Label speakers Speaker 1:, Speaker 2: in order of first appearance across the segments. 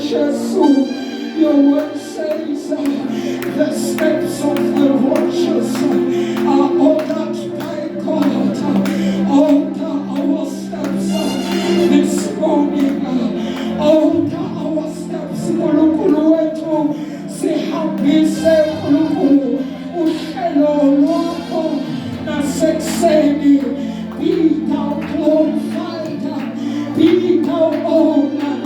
Speaker 1: Yesu. Your word says the steps of the righteous are ordered by God. Order our steps this morning. Order our steps. Kulukulu wetu sihambise kulukulu ushelo lwako na sekseni. Be thou glorified, be thou honored.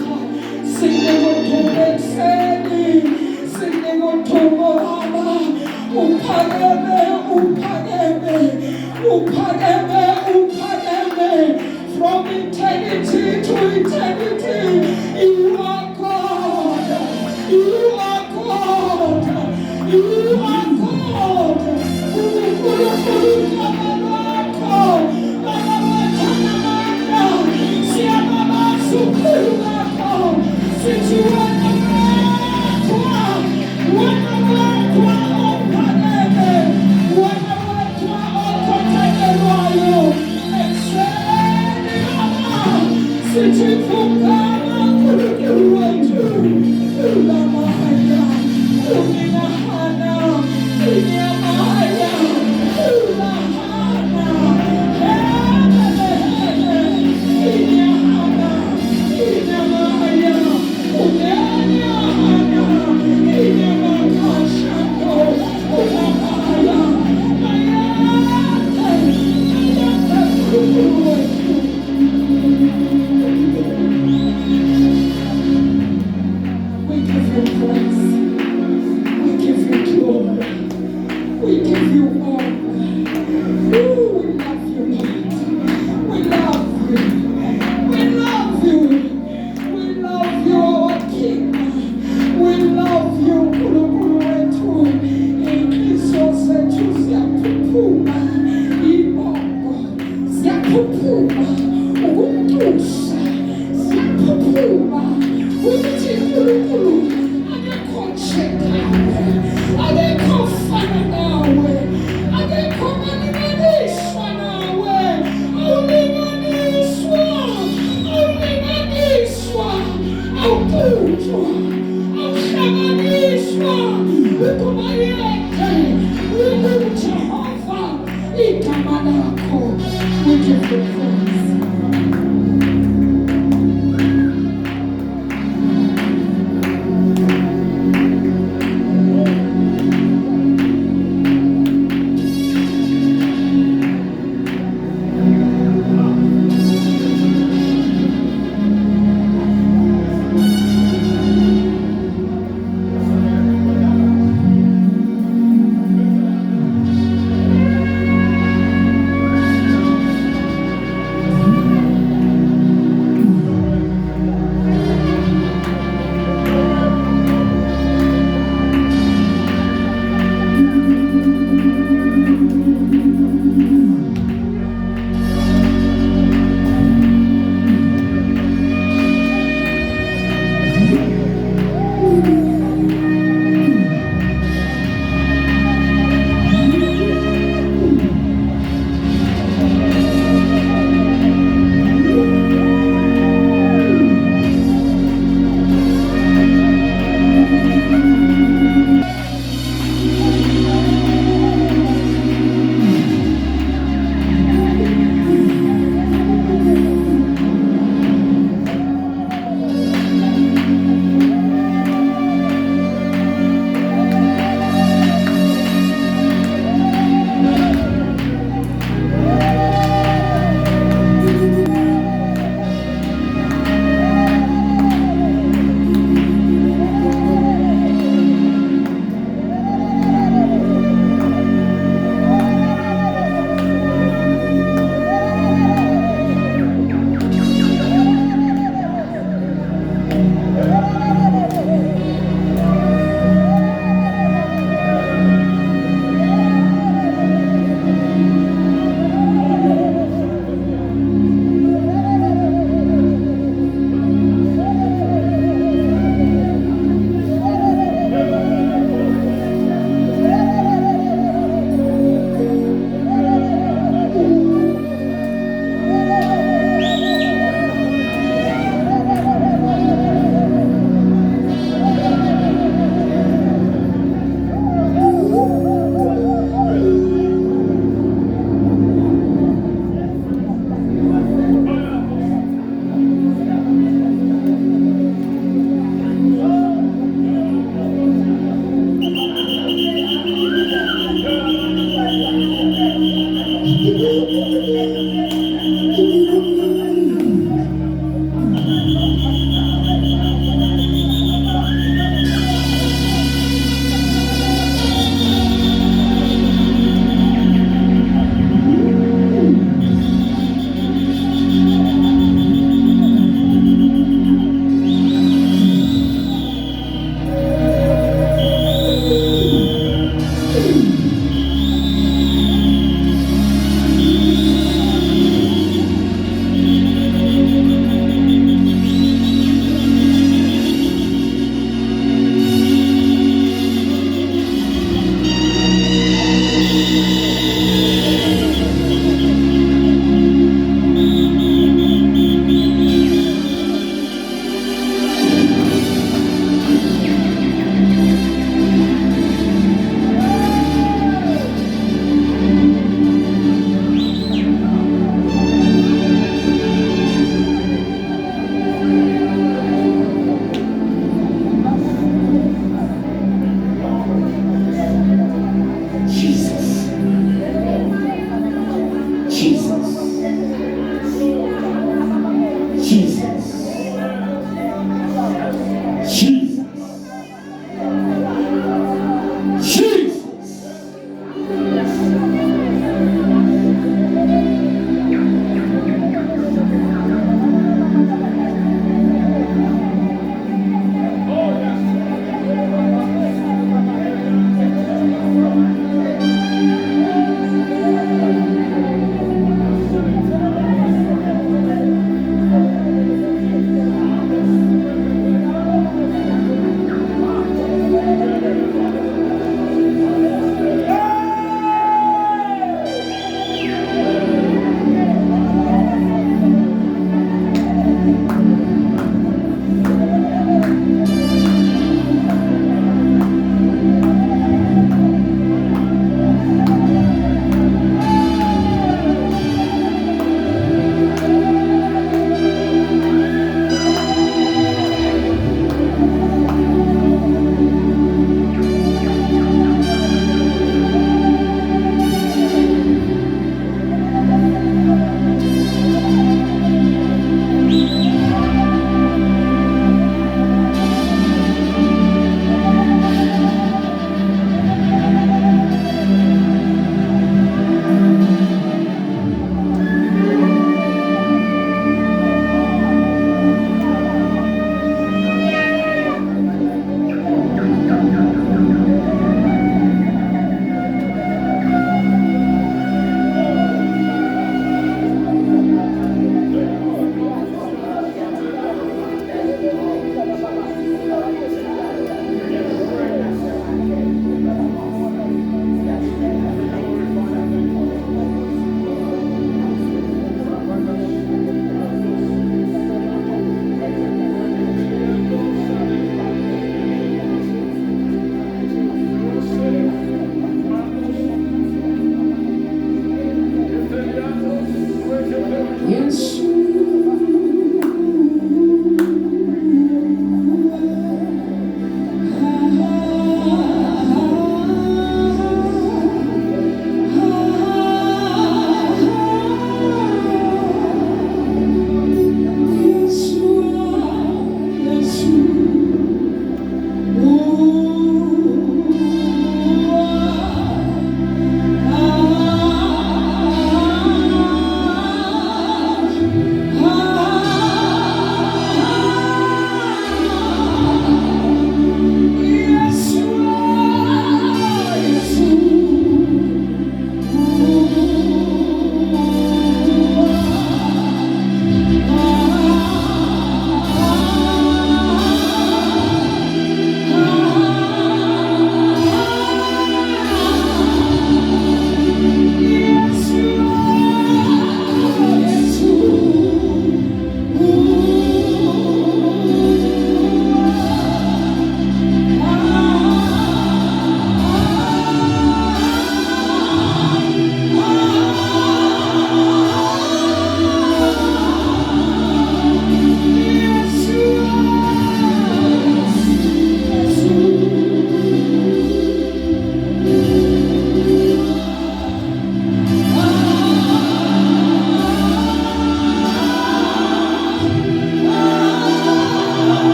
Speaker 1: Singotobekseni, singotoboraba, upageme, from eternity to eternity. You are God, you are God, you are God. Since you are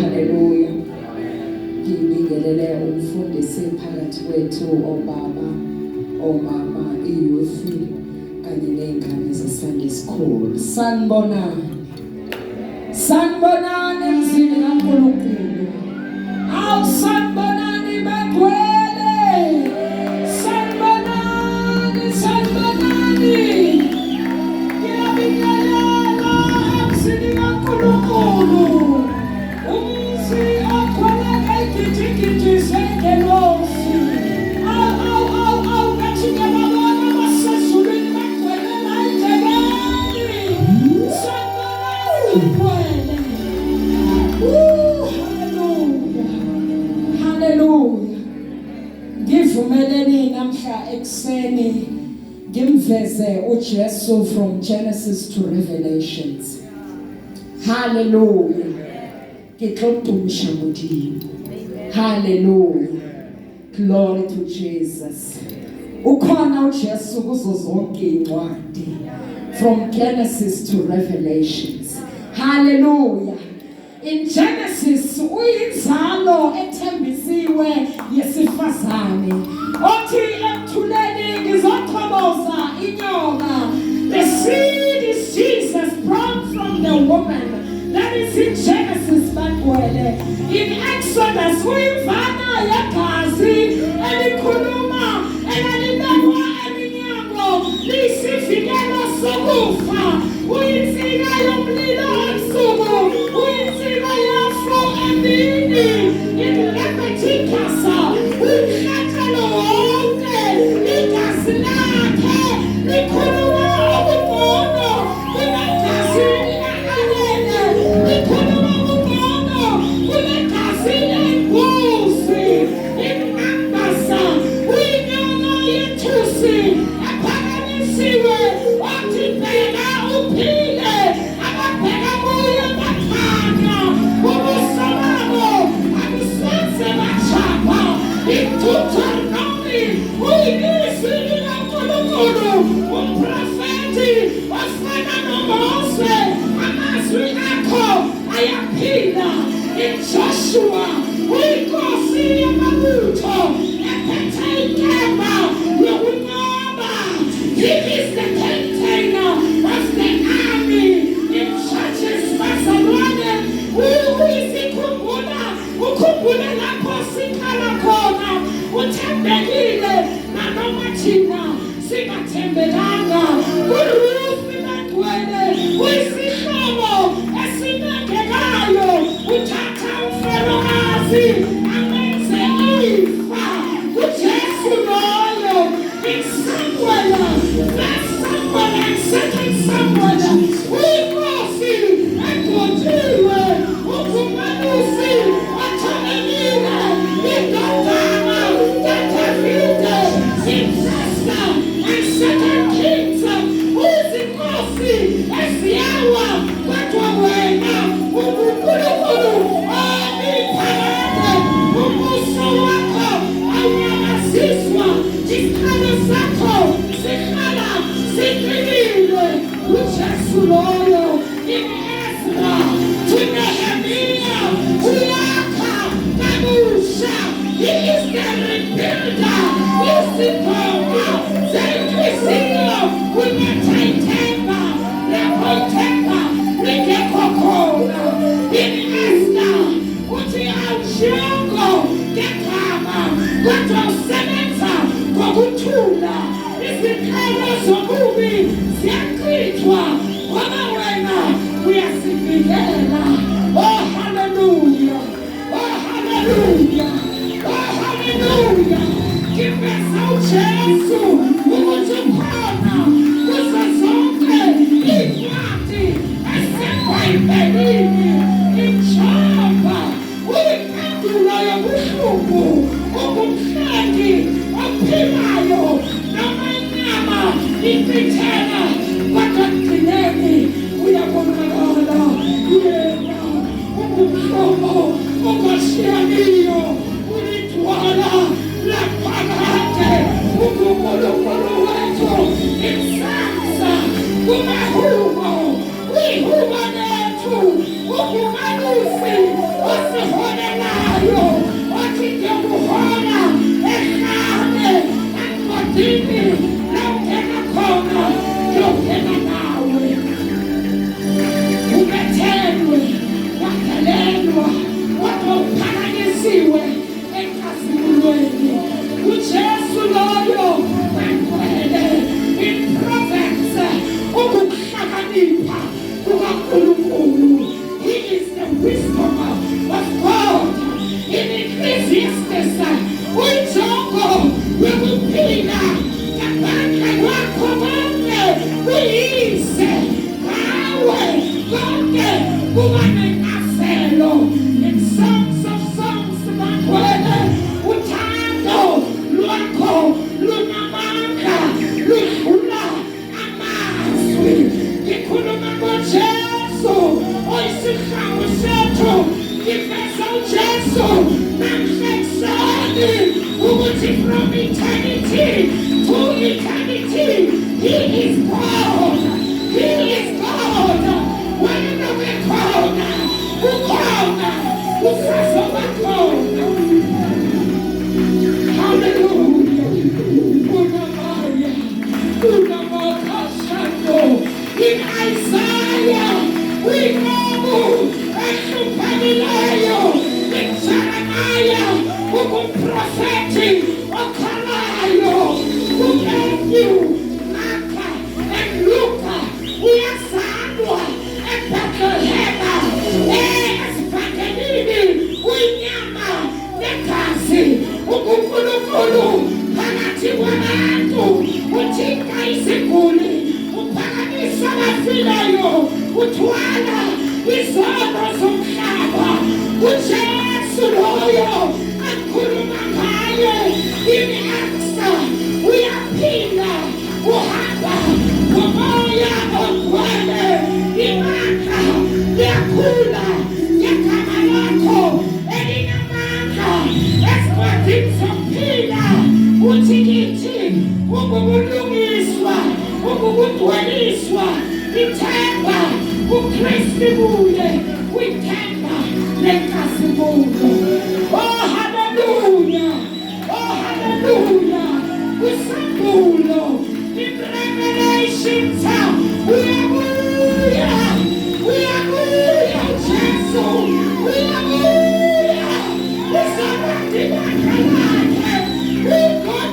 Speaker 1: haleluya. Ngibingelele umfundisi phakathi kwethu, obaba, omama, iyouth kanye ney'ngane ze-Sunday school. Sanibonani emzini kaNkulunkulu. Awu sanibonani bagcwele. Sanibonani. Ngiyabingelela emzini kaNkulunkulu. Umzi okhweleka igijigiji sengelosi. Awu ngathi ngiyababona abasezulwini bagcwele la endleleni. Sanibonani bagcwele. Hallelujah. Ngivumeleni namhla ekseni ngimveze uJesu from Genesis to Revelations. Hallelujah. Ngixoxisha modini. Hallelujah. Glory to Jesus. Ukhona uJesu kuzo zonke incwadi from Genesis to Revelations. Hallelujah. In Genesis uyinzalo ethembisiwe yesifazane othi emthuleni ngizothokoza inyoka. The seed is Jesus born from the woman. That is in Genesis bagwele. In Exodus uyimvana yegazi elikhuluma elalibekwa eminyango lisivikelo sokufa. Uyinsika yomlilo ebusuku. Uyinsika yafo emini. In Leviticus uyinyathelo wonke igazi lakhe likhuluma ubungono kunegazi likaNyene. Likhuluma ubungono kunegazi lenkosi. In Numbers uyinyama yethusi ephakanyisiwe wathi bheka uphile. Ababheka kuye bakhanya ubuso babo abusenze bajapa. In Deuteronomy uyilizwi likaNkulunkulu umprofethi ofana noMose amazwi akho ayaphila. In Joshua uyinkosi yamabutho ephethe inkemba yokunqoba. He is the container of the army. In Judges bazalwane uyisikhumbula ukhumbule lapho sikhala khona. Uthembekile nanoma thina singathembekanga. uRuth bagcwele uyisihlobo esinengekayo. Uthatha umfelokazi amenze ifa. uJesu loyo in Samuel, first Samuel and second Samuel uyinkosi egojiwe. Ugumalusi othomelile indodana kaDavide. In First and Second Kings uyizinkosi eziyawa kodwa wena uNkulunkulu oniphakade. Ubuso wakho awunyamaziswa. Izikhalo zakho zihlala ziqinile. uJesu loyo in Ezra to Nehemiah uyakha kabusha. He is the rebuilder. Isibongo senhliziyo kunyathayithemba lekhonthemba lingekho khona. In Esther uthi awushiyongo ngegama kodwa usebenza ngokuthula. Izikhalo zobubi ziyachithwa ngoba wena uyasivikela. Oh hallelujah. Oh hallelujah. Oh hallelujah. Give us our chance. from eternity to eternity. He is God. He is God. Whenever we call now, who call now, who says over call now. Hallelujah. Unamaya. Unamakashando. In Isaiah, we know and Pamilayo, in Jeremiah, who will prophetic, Okalayo, who gave you Martha and Luca, we are Samuel and Bethlehem, Espanini, Winyama, Nekasi, Ukukulu, Panatiwanatu, Uchika Isikuli, Upakanisa Mafilayo, Utwala, Isono Sumshaba, Uchesu Loyo, Akurumakaye, Imi Aksa, Uyapina, Uhaba, Umoya Okwele, Imaka, Yakula, Yakamalako, Elinamaka, Esquadipsopina, Utikiti, Ukubulumiswa, Ukubutweliswa, Itamba, Ukristi Bude, Witamba, Lekasi Bude. Oh, hallelujah! Oh, hallelujah! With some Bulo, in Revelations, we are Jesus! We are with somebody that can we come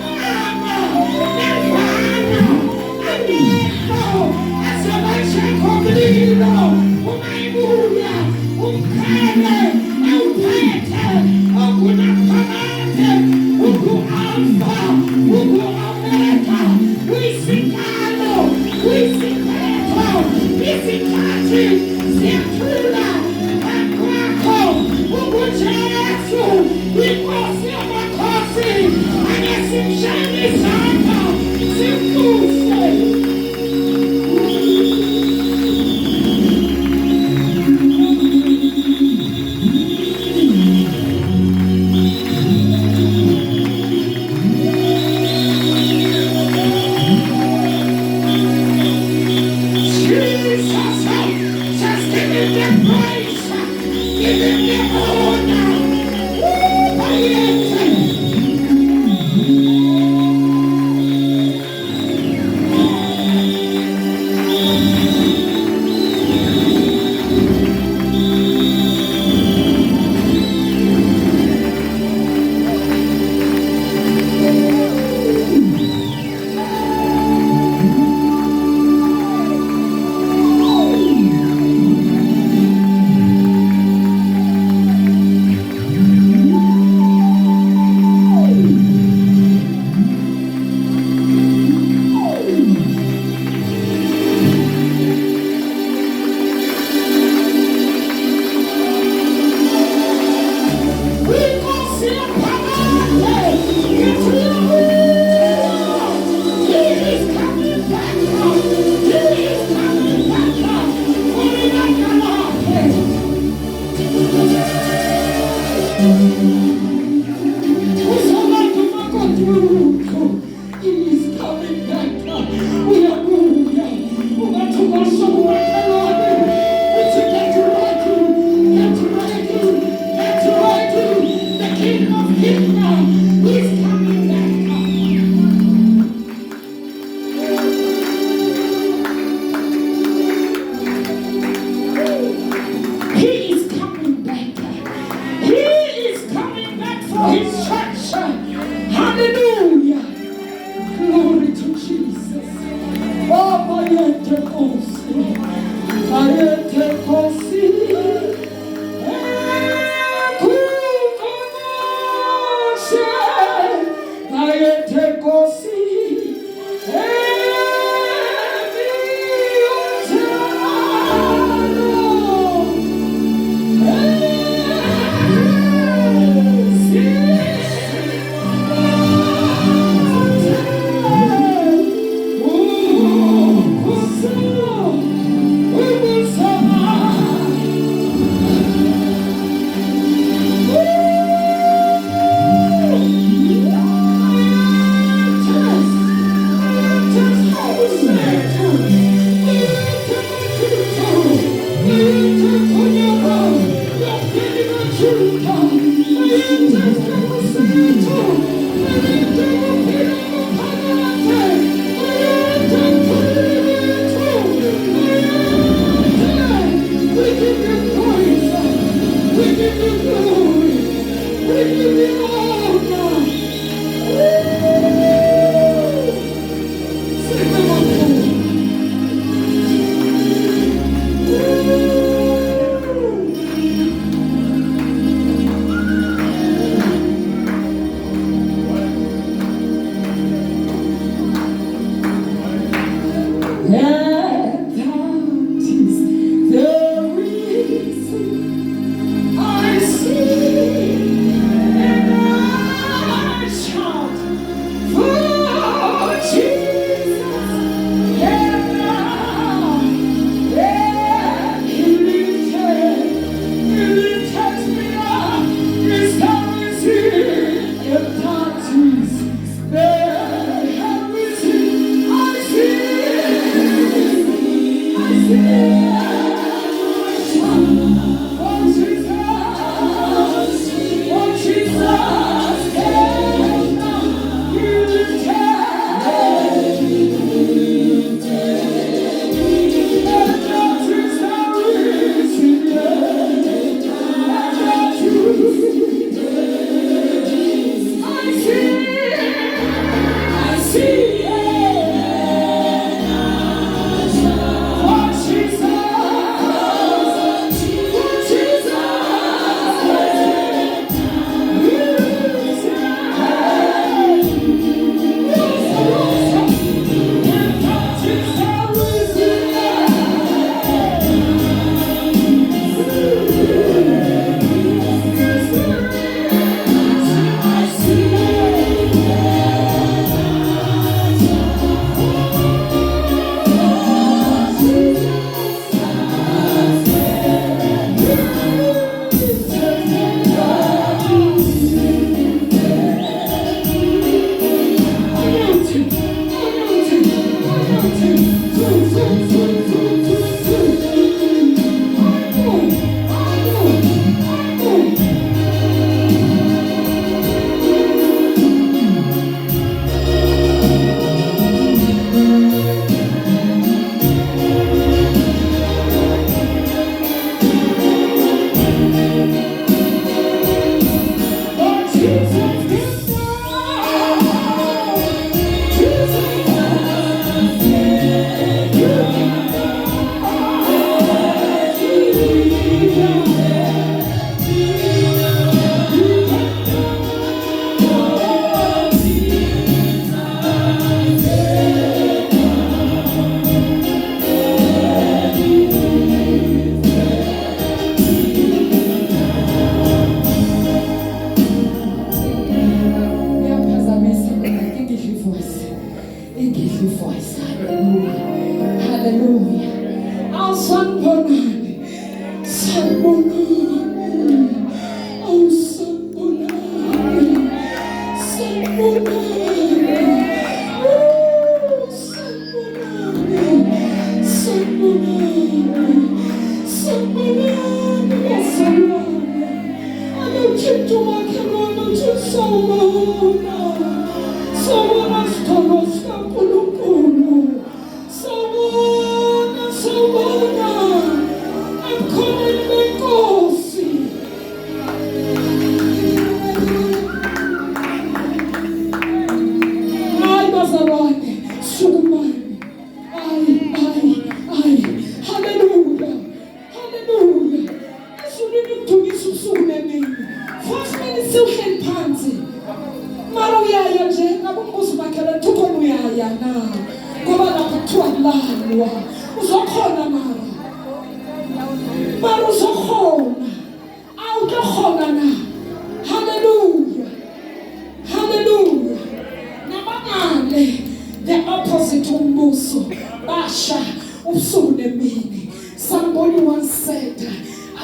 Speaker 1: Somebody once said,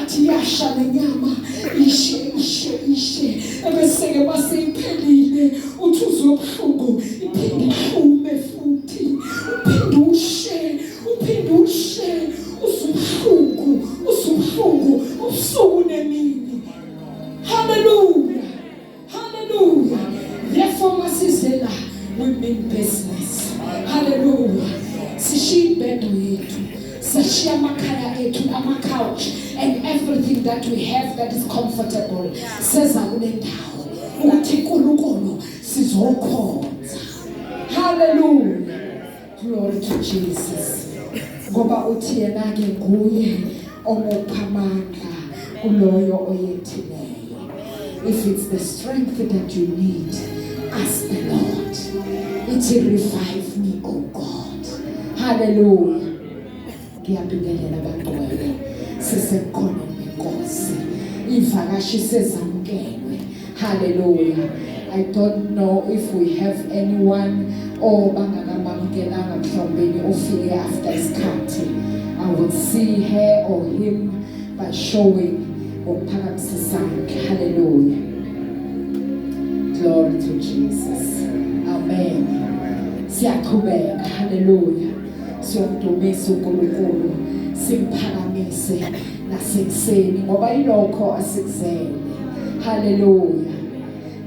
Speaker 1: ati yasha lenyama ishe ebeseke base iphelile uthuzo obuhlungu iphinde iphume futhi uphinde ushe usubuhlungu ubusuku nemini. Hallelujah. Therefore masizela we mean business. Hallelujah. Sishiya ibhendo yethu, sishiya amakhaya ethu, ama-couch and everything that we have that is comfortable. Seza kule ndawo ukuthi uNkulunkulu sizokhonza. Hallelujah. Glory to Jesus. Ngoba uthi yena ke nguye omupha amandla kuloyo oyethileyo. If it's the strength that you need, ask the Lord. It revive me, oh God. Hallelujah. Ngiyabingelela bantwana sisekhona nenkosi ivakashi sezamkelwe. Hallelujah. I don't know if we have anyone or bangakamamkelanga mhlawumbe ofike after isikhathi. I will see her or him by showing ngokuphakamisa isandla. Hallelujah. Glory to Jesus. Amen. Siyaqhubeka. Hallelujah. Siyomdumisa uNkulunkulu, simphakamise nasekuseni ngoba ilokho asikuzele. Hallelujah.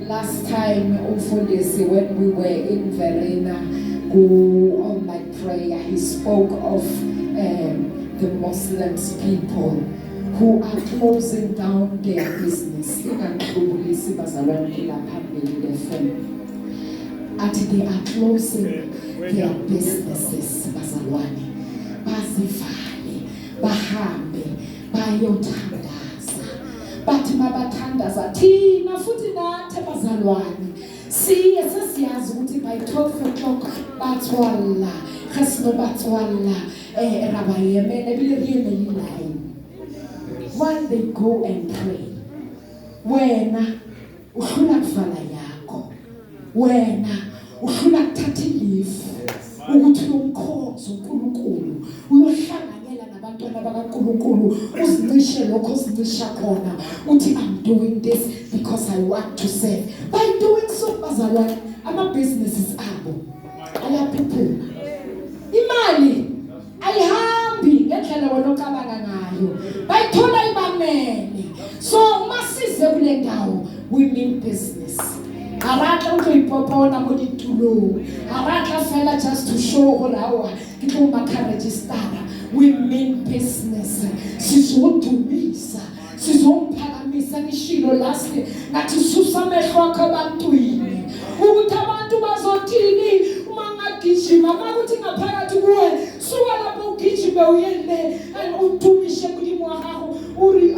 Speaker 1: Last time umfundisi, when we were in Verena on my prayer, he spoke of the Muslims people who are closing down their business. They are closing their businesses. Bazivale, bahambe, bayothandaza. Bathi mabathandaza thina futhi nathi bazalwane. Siye sesiyazi ukuthi by 12 o'clock bathwala, khasino bathwala rabayemene biliyeme line. While they go and pray, wena uhlula kuvala yakho, wena uhlula kuthatha leave ukuthi umkhonzo uNkulunkulu uyohlanganyela nabantwana bakaNkulunkulu uzicishe lokho sicisha khona uthi I'm doing this because I want to serve. By doing so bazalwane ama businesses abo ayaphuphuma, imali ayihambi ngendlela wena ocabanga ngayo, bayithola ibamene. So masize kule ndawo we mean business. Aratla utoipopona mo ditulo, aratla fela just to show horawa kitlo makarejistara. We mean business. Sizodumisa, sizomphakamisa ngishilo last ngathi susa amehlo akho abantwini ukuthi abantu bazothini uma ngagijima makuthi ngaphakathi kuwe suka lapho ugijime uyele udumishe kulimo wakho uri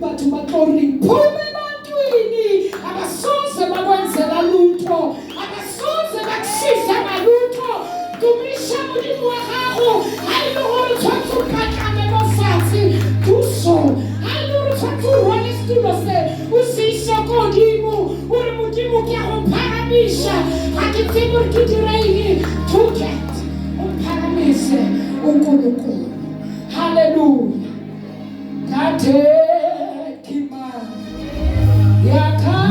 Speaker 1: bathu batlori phume ebantwini abasoze bakwenzela lutho, abasoze bakusiza ngalutho. Dumisha kulimo wakho ayilokho uthatha ukakame bosatsi kuso ayilokho uthatha isitulo se usisho kodimo uri mudimo kuyapharamisha akithimo kidirayini tuket upharamise uNkulunkulu. Hallelujah. Kade kima yakakawe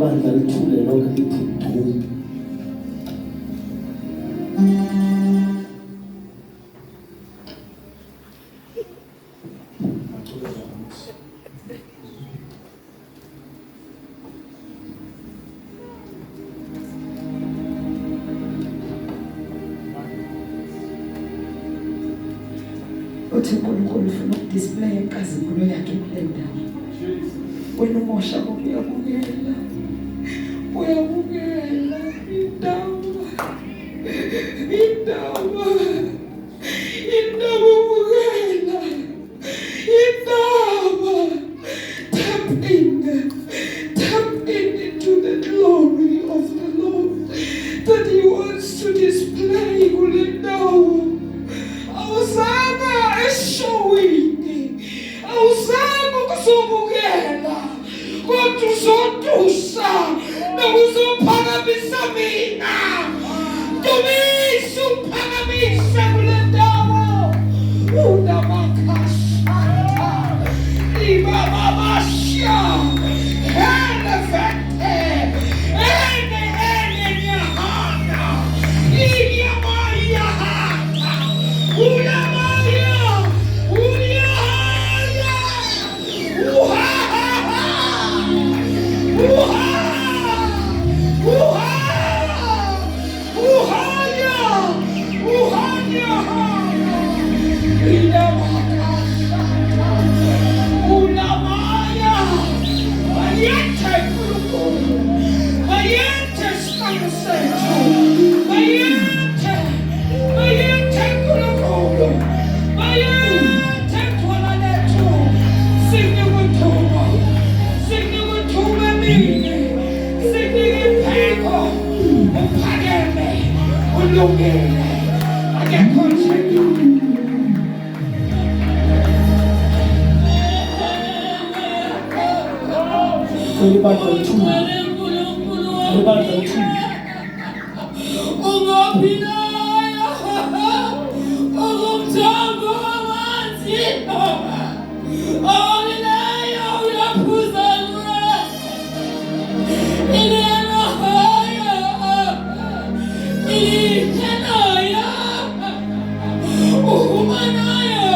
Speaker 2: ibandla lithule lokho liphuthume.
Speaker 1: uthi uNkulunkulu ufuna ukudisplay inkazimulo yakhe kule ndawo. Wena umosha uyabukela. Uyabukela indawo. Indawo. Indawo ubukela. Indawo. Tap into the glory of the Lord that He wants to display kule ndawo. Awuzange eshowini, awuzange ukuzobukela, kodwa uzotusa nokuzophakamisa mina. Dumisa uphakamisa kule ndawo. Unamakashata, ibababasha, elefante, nyahana, inyamayahana. Ulamaya, Uliaya, Uhaha, Uhaya, Uhaya, Ilamakashata, Ulamaya, Mayete Kulukulu, Mayete Skansetu, Mayete Kulukulu, Mayete Twalanetu, Signigutume mine, Signigipeko, Upageme, Ulungele, Agekonsetu.
Speaker 2: Everybody two. Everybody two.
Speaker 1: Ungaphinaya, ungumthombo wamanzima, omileyo uyaphuza kuwe, ilelohoyo, ilenaya, uhumanaya,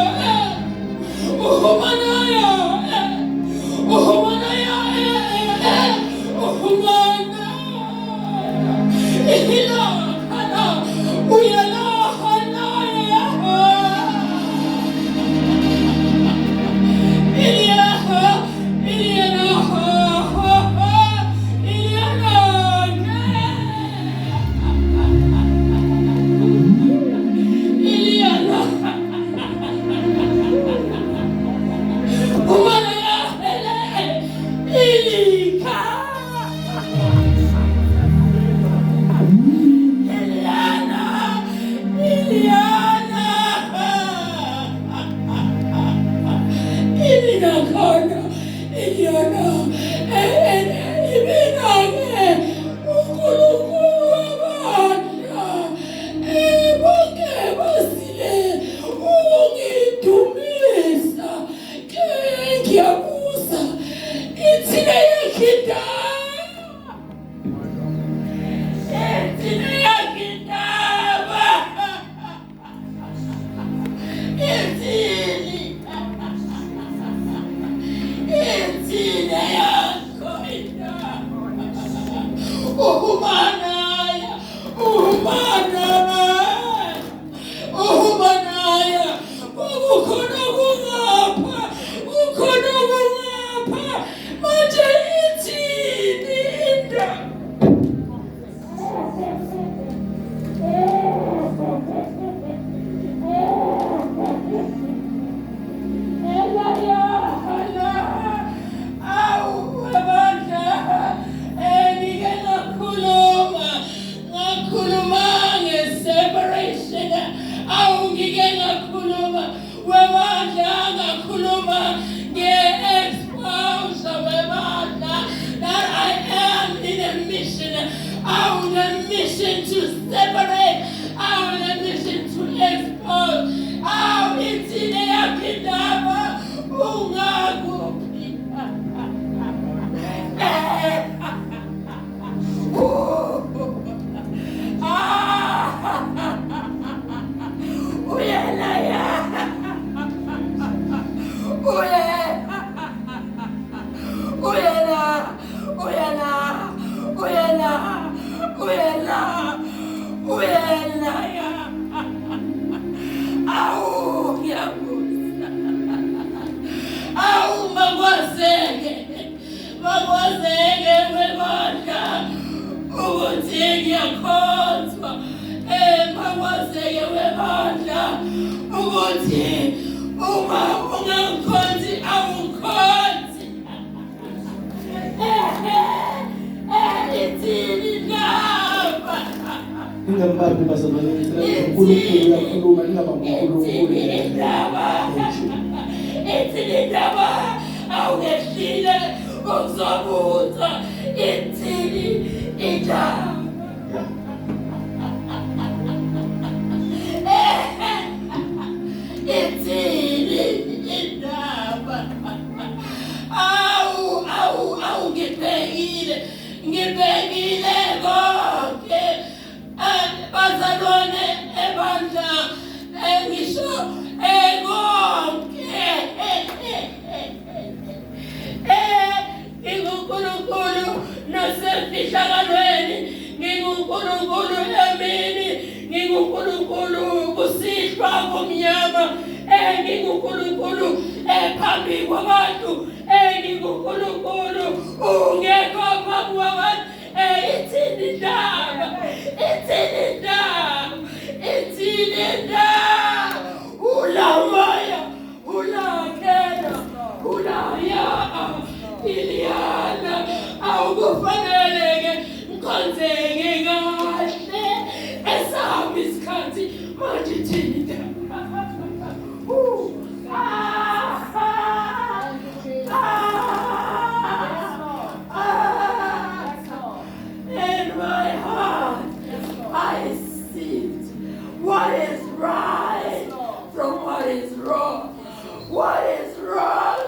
Speaker 1: uhumanaya, uhumanaya, Kuluma Makwazeke wemandla ukuthi ngiyakhonzwa. Makwazeke wemandla ukuthi uma ungakhonzi awukhonzi. Ithini ndaba?
Speaker 2: Ingambambi bazalwane, uNkulunkulu uyakhuluma, ingabambi uNkulunkulu.
Speaker 1: Ithini ndaba? Awungehlile ukuzobuza. Ithini indaba? Ithini indaba? Ngibhekile konke bazalwane ebandla ngisho konke. NginguNkulunkulu nasemfihlakalweni, nginguNkulunkulu emini, nginguNkulunkulu kusihlwa komnyama, nginguNkulunkulu phambi kwabantu, nginguNkulunkulu ungekho phambi kwabantu. Ithini indaba? Ithini indaba? Ithini indaba? Ulamaya, ulakela, ulaya, Iliana, awukufaneleke ngikhonzeke kahle esami isikhathi manje ithini indaba? In my heart, I see what is right from what is wrong. What is wrong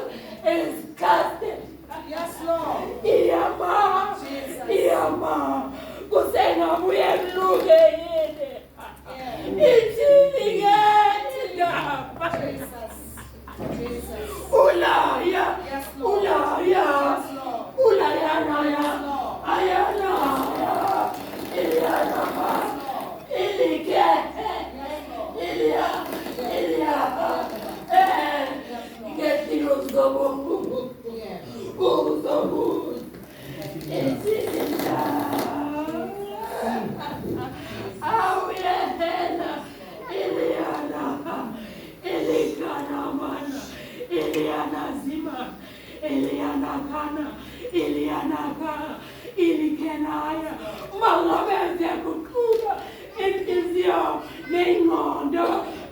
Speaker 1: is casting.
Speaker 3: Yes, Lord.
Speaker 1: Iyama, iyama, kusengabuye mluke yini? Ithini indaba? Ulaya, ulaya, ulaya naya, ayana, Iliana, Ilike, Ilia, get the Uzobu, it's in Iliana, Ilikana mana, Iliana zima, Iliana kana, Iliana ka, Ilikenaya, Malabeze kukula, Inizio, Nengondo,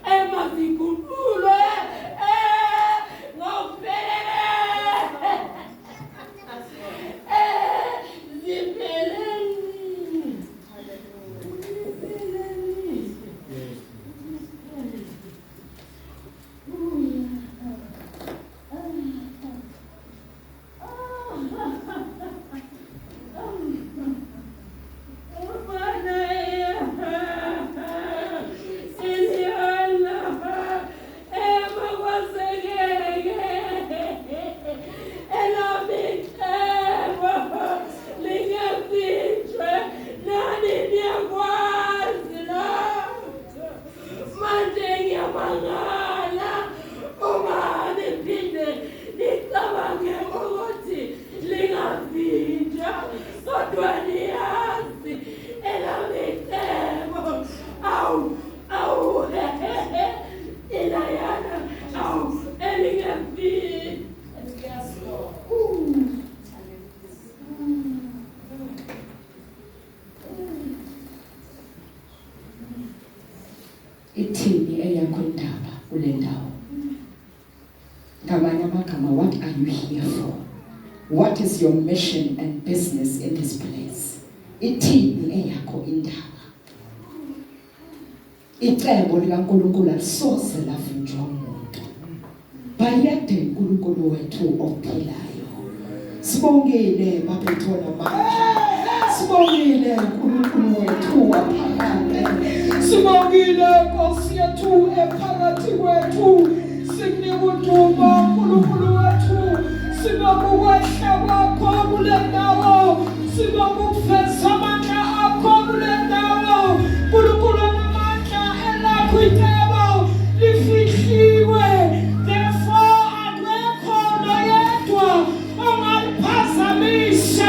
Speaker 1: Emma zikukula, ithini eyakho indaba kule ndawo? Ngamanye amagama, what are you here for? What is your mission and business in this place? Ithini eyakho indaba? Icebo likaNkulunkulu alisoze lavinjwa umuntu. Bayede uNkulunkulu wethu ophilayo. Sibongile babethona manje. Sibongile uNkulunkulu wethu waphakade. Sibongile Nkosi yethu ephakathi kwethu. Sikunikuduma uNkulunkulu wethu. Sinokukwehla kwakho kule ndawo. Sinokuveza amandla akho kule ndawo. uNkulunkulu amandla elakho icebo lifihliwe. Therefore akekho noyedwa ongaliphazamisa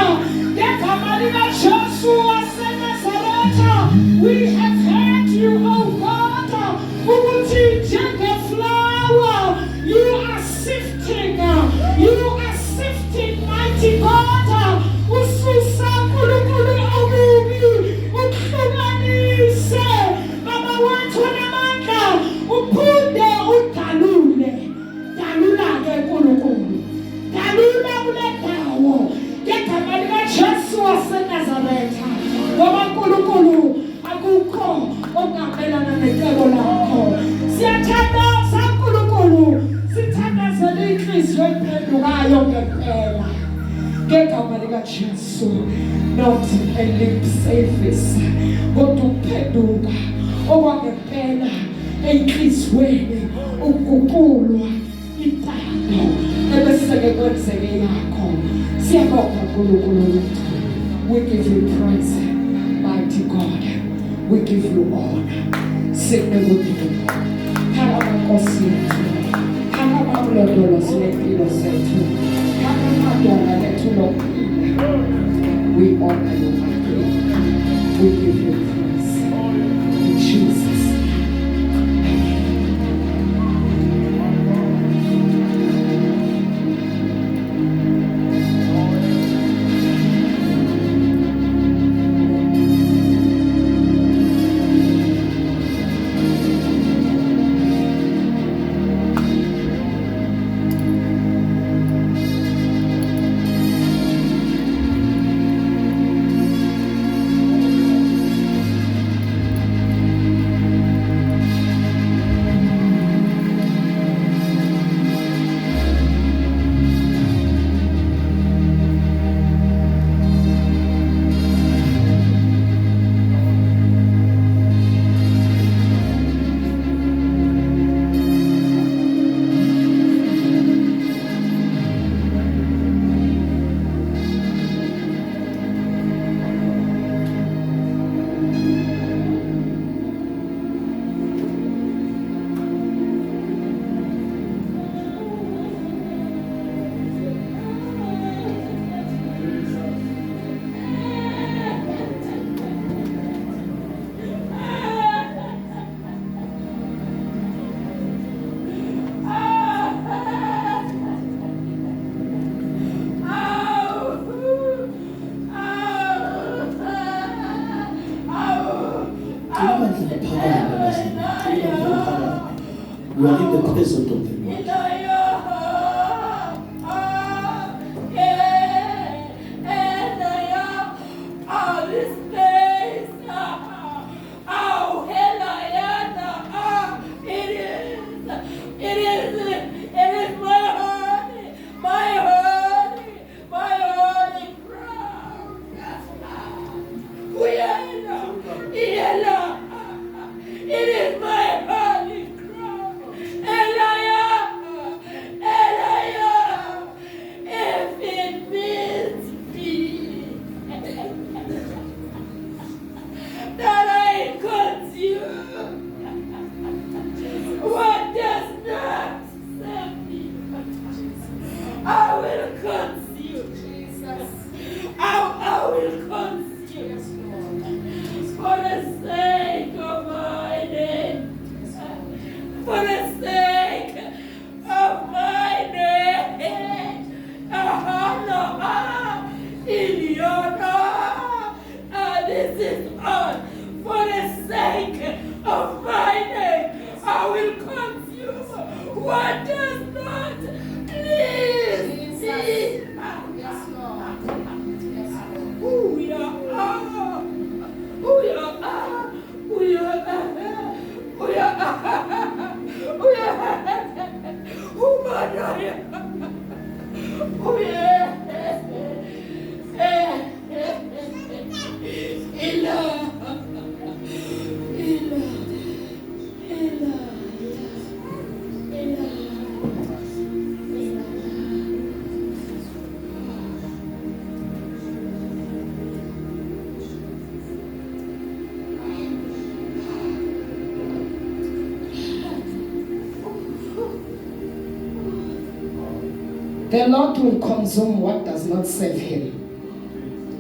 Speaker 1: We have heard you, oh God. You are sifting. You are sifting, mighty God. Ususa kulukulu omubi. Ukuhlukanise. Baba wethu namandla. Uphinde udalule. Dalula-ke nkulunkulu. Dalula kule ndawo. Ngegama likaJesu waseNazaretha. Ngoba nkulunkulu akukho ongabelana necebo lakho. Siyathandaza nkulunkulu. Sithandazela inhliziyo ephendukayo ngempela. Ngegama likaJesu. Not a lip service. Kodwa ukuphenduka okwangempela enhliziyweni ukuguqulwa intando ebeseke kwenzeke yakho. Siyabonga nkulunkulu. We give you praise, mighty God. We give you honor. Sinekuthini. Phakamankosi yethu. Phakamalondolozi lempilo zethu. Phakamadwala lethu lokuphila. We honor you, my God. We give you praise. In Jesus' name.
Speaker 2: We are in the presence of the Lord.
Speaker 1: The Lord will consume what does not serve him.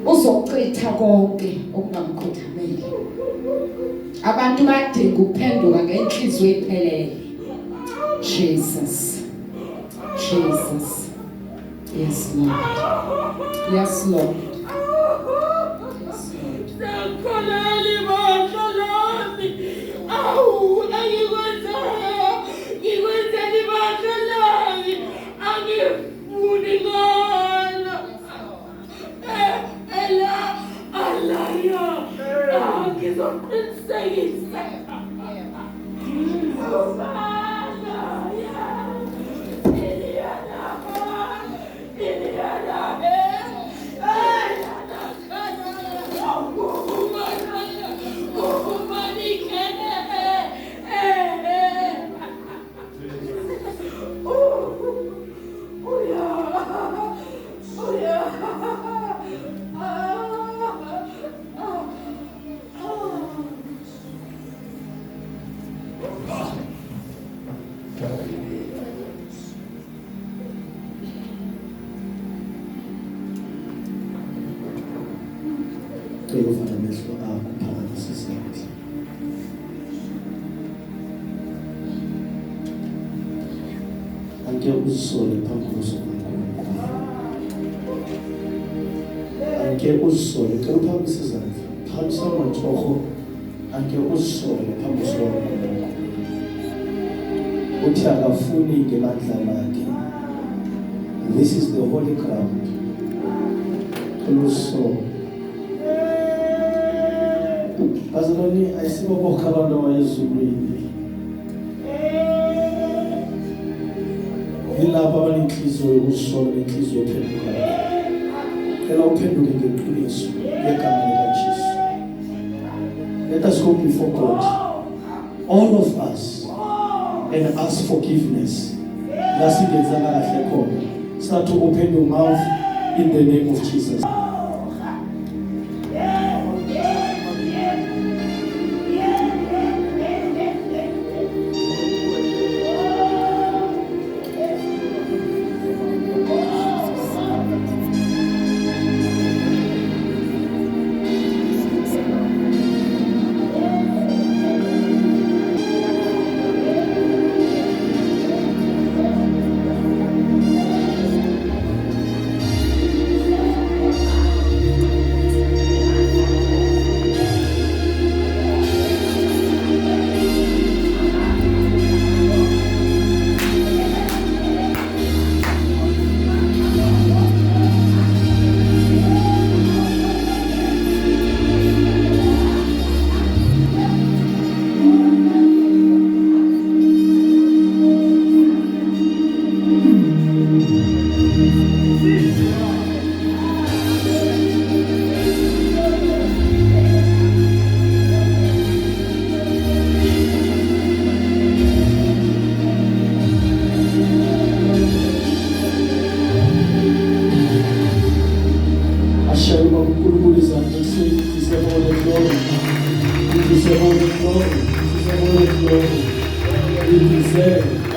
Speaker 1: uzochitha konke okungamkhothameli. Abantu badinga ukuphenduka ngenhliziyo ephelele. Jesus. Jesus. Yes, Lord. Yes, Lord.
Speaker 3: Sakolani bakalani. Awu, ngikwenzeni bakalani. Angifuni ngala. Alaya. Ngizoqinisekisa.
Speaker 2: Cela uvale amehlo akho phakamise izandla. Ake uzisole phambi koSonkulunkulu. Ake uzisole, cela uphakamise izandla. Phamisa amatsogo, ake uzisole phambi koSonkulunkulu. Uthi akafuni ngemandla akhe. This is the holy ground. Cela uzisole. Bazalwane ayisibabokha abantu abayezulwini. Yilapho abanenhliziyo yokusola nenhliziyo ephendukayo. Cela uphenduke ngeqiniso ngegama likaJesu. Let us go before God, all of us, and ask forgiveness. Lasingenzanga kahle khona. Start to open your mouth in the name of Jesus.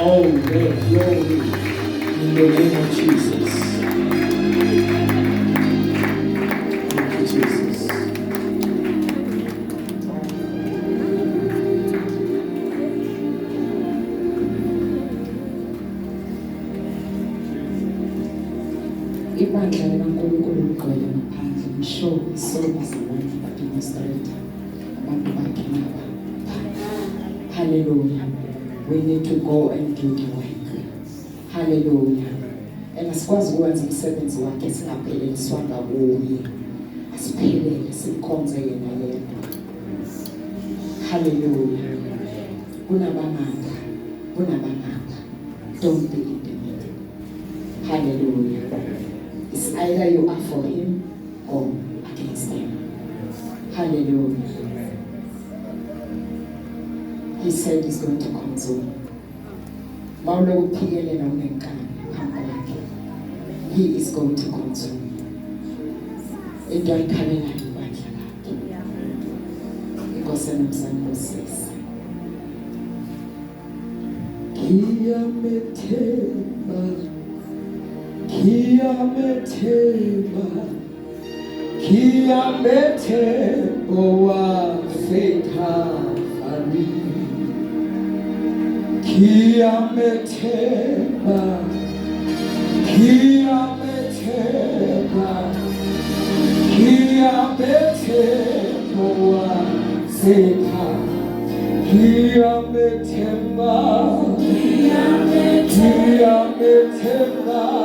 Speaker 2: All the glory in the name of Jesus. Thank you, Jesus.
Speaker 1: Ibandla likaNkulunkulu ligcwele ngaphandle. Ngisho isona zabantu bademonstrate abantu bakhe laba. Hallelujah. We need to go and do the work. Hallelujah. And asikwazi ukwenza umsebenzi wakhe singapheleliswanga kuye. Asiphelele simkhonze yena yedwa. Hallelujah. Kunabangaka. Don't be in the middle. Hallelujah. It's either you are for him or against him. Hallelujah. He said he's going to consume. He is going to consume. Into ayikhalela ibandla lakhe. Inkosi nomsana says, Kiyamethemba
Speaker 4: Kiamete owa seka ari Kiamete ba Kiamete ba Kiamete owa seka Kiamete ba Kiamete ba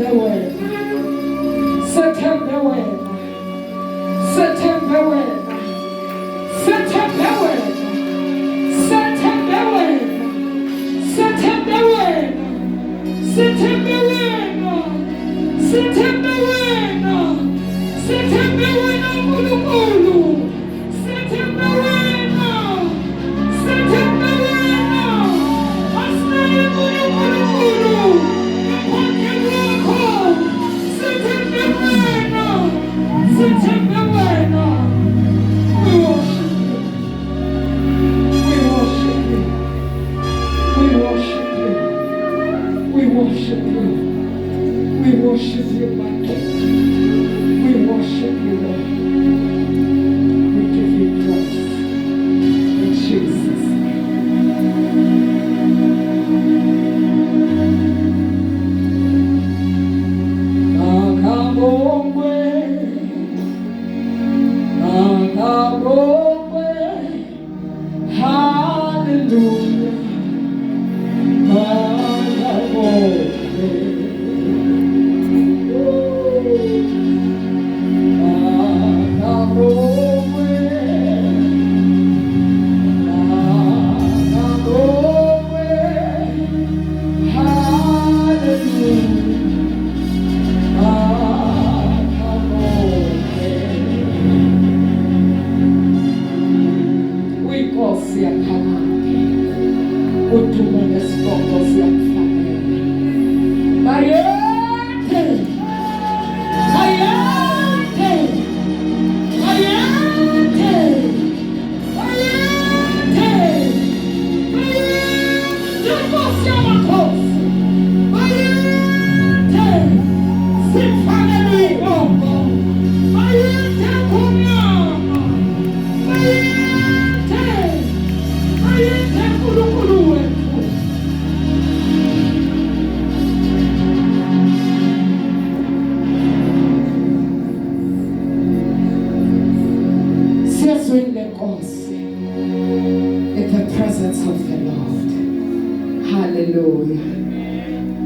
Speaker 3: Setembe wena. Setembe wena. Setembe wena. Setembe wena. Setembe wena. Setembe wena. Setembe wena. Setembe wena. Setembe wena Nkulunkulu. Setembe wena. Setembe wena. Asinaye Nkulunkulu. Ngaphandle kwakho. Setembe wena. Setembe wena. We worship you. We worship you. We worship you. We worship you. We worship you, my King. We worship you, Lord. We give you praise. In Jesus.
Speaker 4: Nakabongwe, nakabongwe, hallelujah.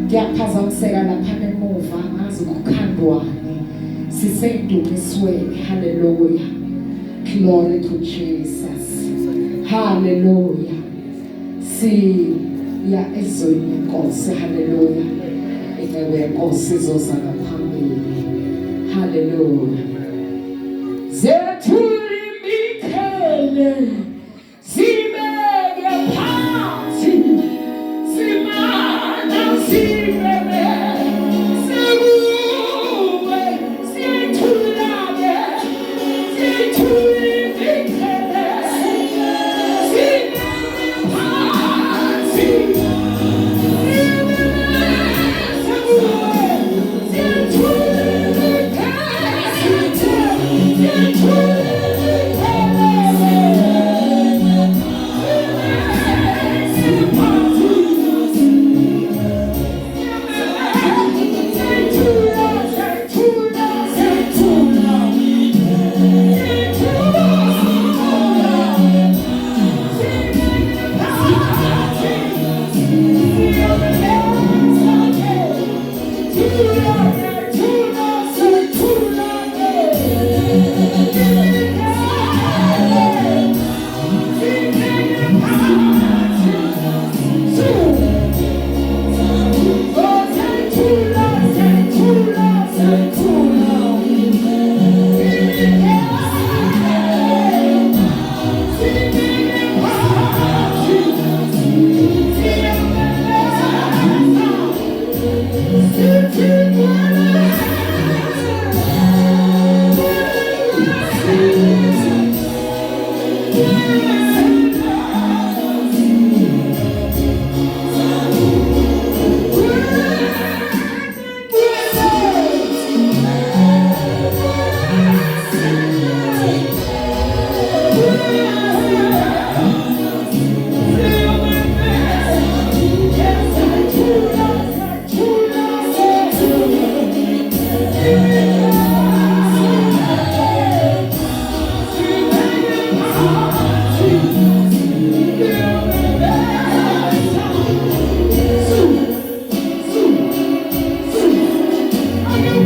Speaker 3: Ngiyaphazamiseka lapha emuva ngazi ukukhandwane sisendumisweni. Hallelujah. Glory to Jesus. Hallelujah. Siya ezweni lenkosi. Hallelujah. Inceku yenkosi izoza ngaphambili. Hallelujah. Zethula imikhele sibeke phansi. Simana sibebe sikuwe sithulake sithule imikhele sibeke phansi. Sithule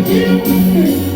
Speaker 1: Here with me.